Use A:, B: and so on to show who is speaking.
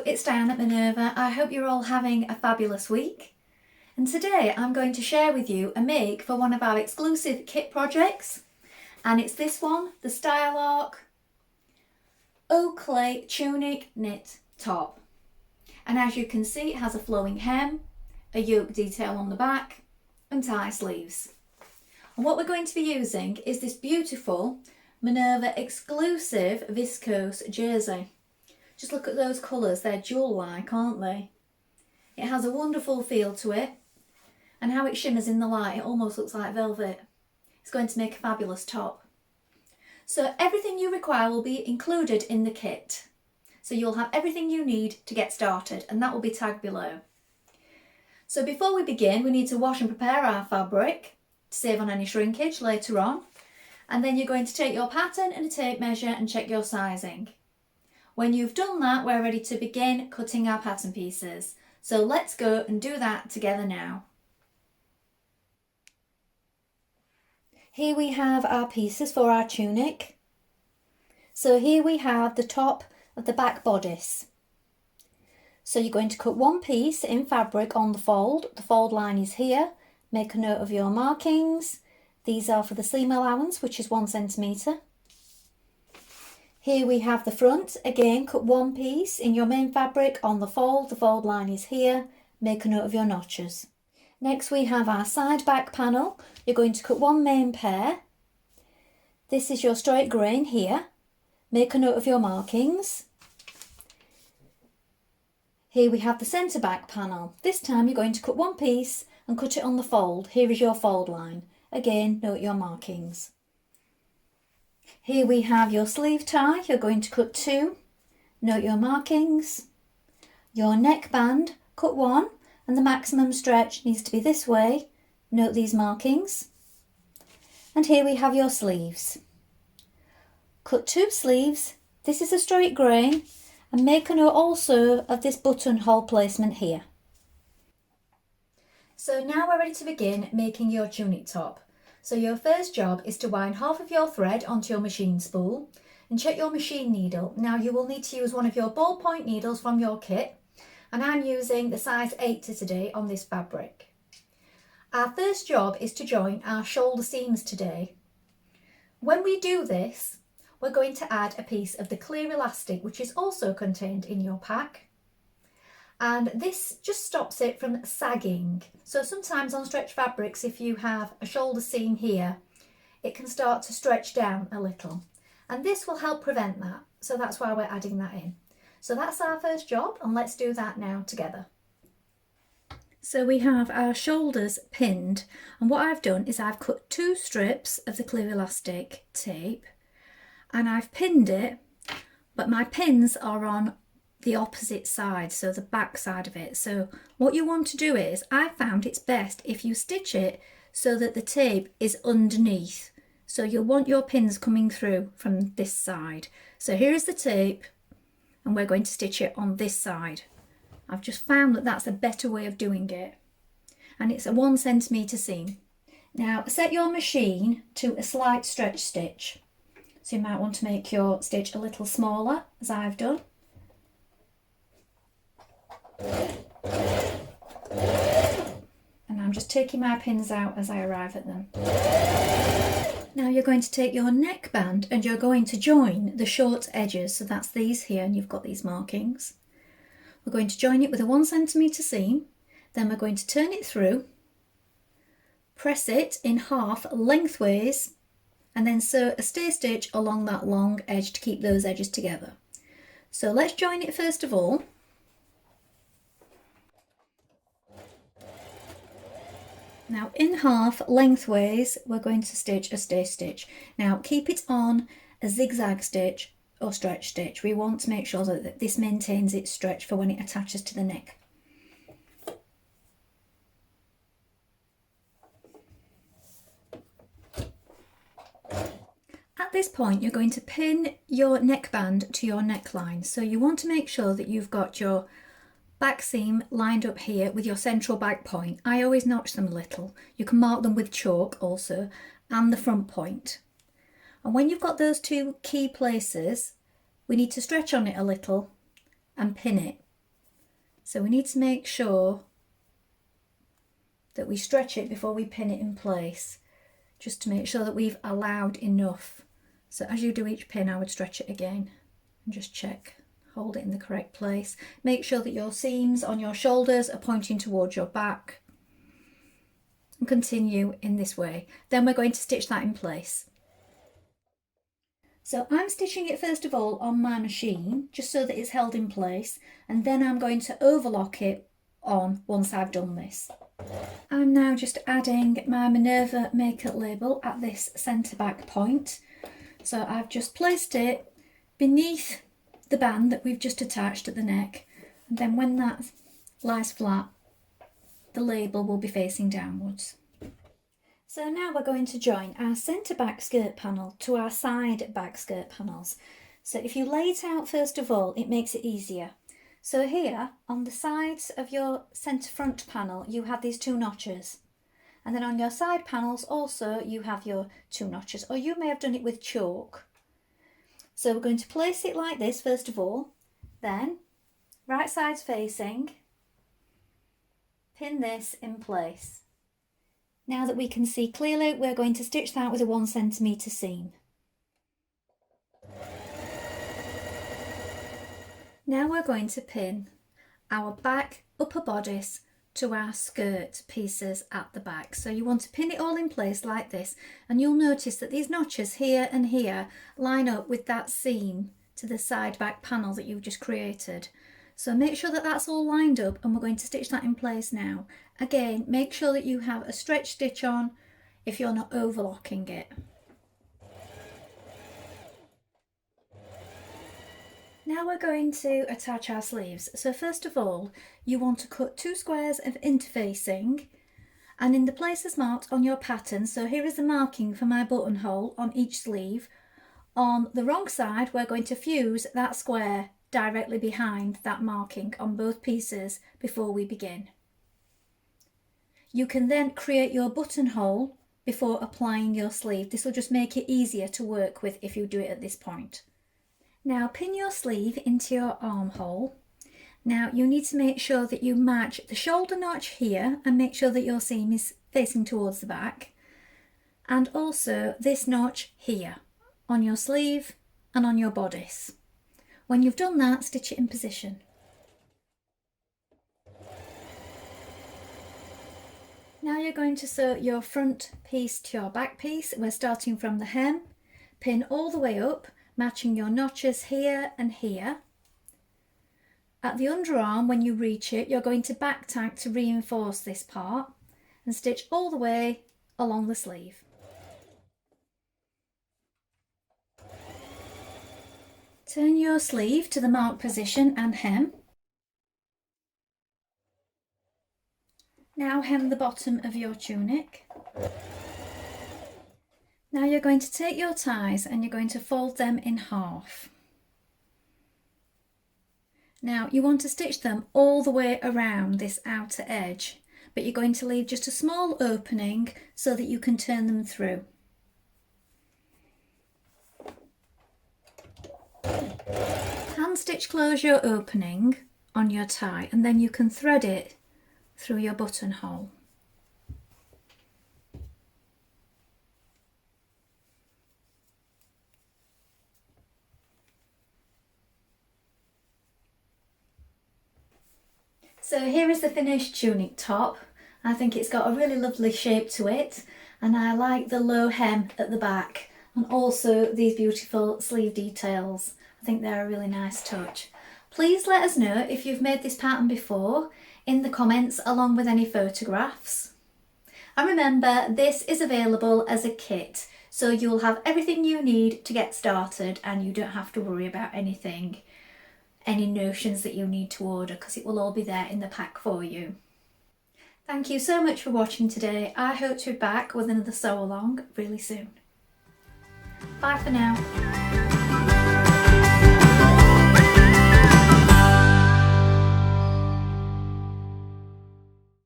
A: it's Dianne at Minerva. I hope you're all having a fabulous week. And today I'm going to share with you a make for one of our exclusive kit projects. And it's this one, the Style Arc Oakley Tunic knit top. And as you can see, it has a flowing hem, a yoke detail on the back and tie sleeves. And what we're going to be using is this beautiful Minerva Exclusive Viscose Jersey. Just look at those colours, they're jewel-like, aren't they? It has a wonderful feel to it, and how it shimmers in the light, it almost looks like velvet. It's going to make a fabulous top. So everything you require will be included in the kit. So you'll have everything you need to get started, and that will be tagged below. So before we begin, we need to wash and prepare our fabric to save on any shrinkage later on. And then you're going to take your pattern and a tape measure and check your sizing. When you've done that, we're ready to begin cutting our pattern pieces. So let's go and do that together now. Here we have our pieces for our tunic. So here we have the top of the back bodice. So you're going to cut one piece in fabric on the fold. The fold line is here. Make a note of your markings. These are for the seam allowance, which is 1 centimetre. Here we have the front. Again, cut one piece in your main fabric on the fold line is here. Make a note of your notches. Next we have our side back panel. You're going to cut one main pair. This is your straight grain here. Make a note of your markings. Here we have the centre back panel. This time you're going to cut one piece and cut it on the fold. Here is your fold line. Again, note your markings. Here we have your sleeve tie. You're going to cut two. Note your markings. Your neckband, cut one, and the maximum stretch needs to be this way. Note these markings. And here we have your sleeves. Cut two sleeves. This is a straight grain, and make a note also of this buttonhole placement here. So now we're ready to begin making your tunic top. So your first job is to wind half of your thread onto your machine spool and check your machine needle. Now you will need to use one of your ballpoint needles from your kit, and I'm using the size 80 today on this fabric. Our first job is to join our shoulder seams today. When we do this, we're going to add a piece of the clear elastic, which is also contained in your pack. And this just stops it from sagging. So sometimes on stretch fabrics, if you have a shoulder seam here, it can start to stretch down a little. And this will help prevent that. So that's why we're adding that in. So that's our first job, and let's do that now together. So we have our shoulders pinned, and what I've done is I've cut two strips of the clear elastic tape, and I've pinned it, but my pins are on the opposite side, so the back side of it. So what you want to do is, I found it's best if you stitch it so that the tape is underneath. So you'll want your pins coming through from this side. So here is the tape, and we're going to stitch it on this side. I've just found that that's a better way of doing it. And it's a 1 centimetre seam. Now set your machine to a slight stretch stitch. So you might want to make your stitch a little smaller, as I've done. And I'm just taking my pins out as I arrive at them. Now you're going to take your neckband and you're going to join the short edges. So that's these here, and you've got these markings. We're going to join it with a 1 centimetre seam. Then we're going to turn it through, press it in half lengthways, and then sew a stay stitch along that long edge to keep those edges together. So let's join it first of all. Now in half lengthways, we're going to stitch a stay stitch. Now keep it on a zigzag stitch or stretch stitch. We want to make sure that this maintains its stretch for when it attaches to the neck. At this point, you're going to pin your neckband to your neckline. So you want to make sure that you've got your back seam lined up here with your central back point. I always notch them a little. You can mark them with chalk also, and the front point. And when you've got those two key places, we need to stretch on it a little and pin it. So we need to make sure that we stretch it before we pin it in place, just to make sure that we've allowed enough. So as you do each pin, I would stretch it again and just check, hold it in the correct place. Make sure that your seams on your shoulders are pointing towards your back, and continue in this way. Then we're going to stitch that in place. So I'm stitching it first of all on my machine, just so that it's held in place, and then I'm going to overlock it on once I've done this. I'm now just adding my Minerva makeup label at this centre back point. So I've just placed it beneath the band that we've just attached at the neck, and then when that lies flat, the label will be facing downwards. So now we're going to join our centre back skirt panel to our side back skirt panels. So if you lay it out first of all, it makes it easier. So here on the sides of your centre front panel, you have these 2 notches. And then on your side panels also you have your 2 notches, or you may have done it with chalk. So we're going to place it like this first of all, then right sides facing, pin this in place. Now that we can see clearly, we're going to stitch that with a 1 centimetre seam. Now we're going to pin our back upper bodice to our skirt pieces at the back. So you want to pin it all in place like this, and you'll notice that these notches here and here line up with that seam to the side back panel that you've just created. So make sure that that's all lined up, and we're going to stitch that in place now. Again, make sure that you have a stretch stitch on if you're not overlocking it. Now we're going to attach our sleeves. So first of all, you want to cut 2 squares of interfacing, and in the places marked on your pattern, so here is the marking for my buttonhole on each sleeve. On the wrong side, we're going to fuse that square directly behind that marking on both pieces before we begin. You can then create your buttonhole before applying your sleeve. This will just make it easier to work with if you do it at this point. Now pin your sleeve into your armhole. Now you need to make sure that you match the shoulder notch here and make sure that your seam is facing towards the back, and also this notch here on your sleeve and on your bodice. When you've done that, stitch it in position. Now you're going to sew your front piece to your back piece. We're starting from the hem, pin all the way up, matching your notches here and here. At the underarm, when you reach it, you're going to back tack to reinforce this part and stitch all the way along the sleeve. Turn your sleeve to the marked position and hem. Now hem the bottom of your tunic. Now you're going to take your ties and you're going to fold them in half. Now you want to stitch them all the way around this outer edge, but you're going to leave just a small opening so that you can turn them through. Hand stitch close your opening on your tie, and then you can thread it through your buttonhole. So here is the finished tunic top. I think it's got a really lovely shape to it, and I like the low hem at the back and also these beautiful sleeve details. I think they're a really nice touch. Please let us know if you've made this pattern before in the comments, along with any photographs. And remember, this is available as a kit, so you'll have everything you need to get started and you don't have to worry about anything, any notions that you need to order, because it will all be there in the pack for you. Thank you so much for watching today. I hope to be back with another sew along really soon. Bye for now.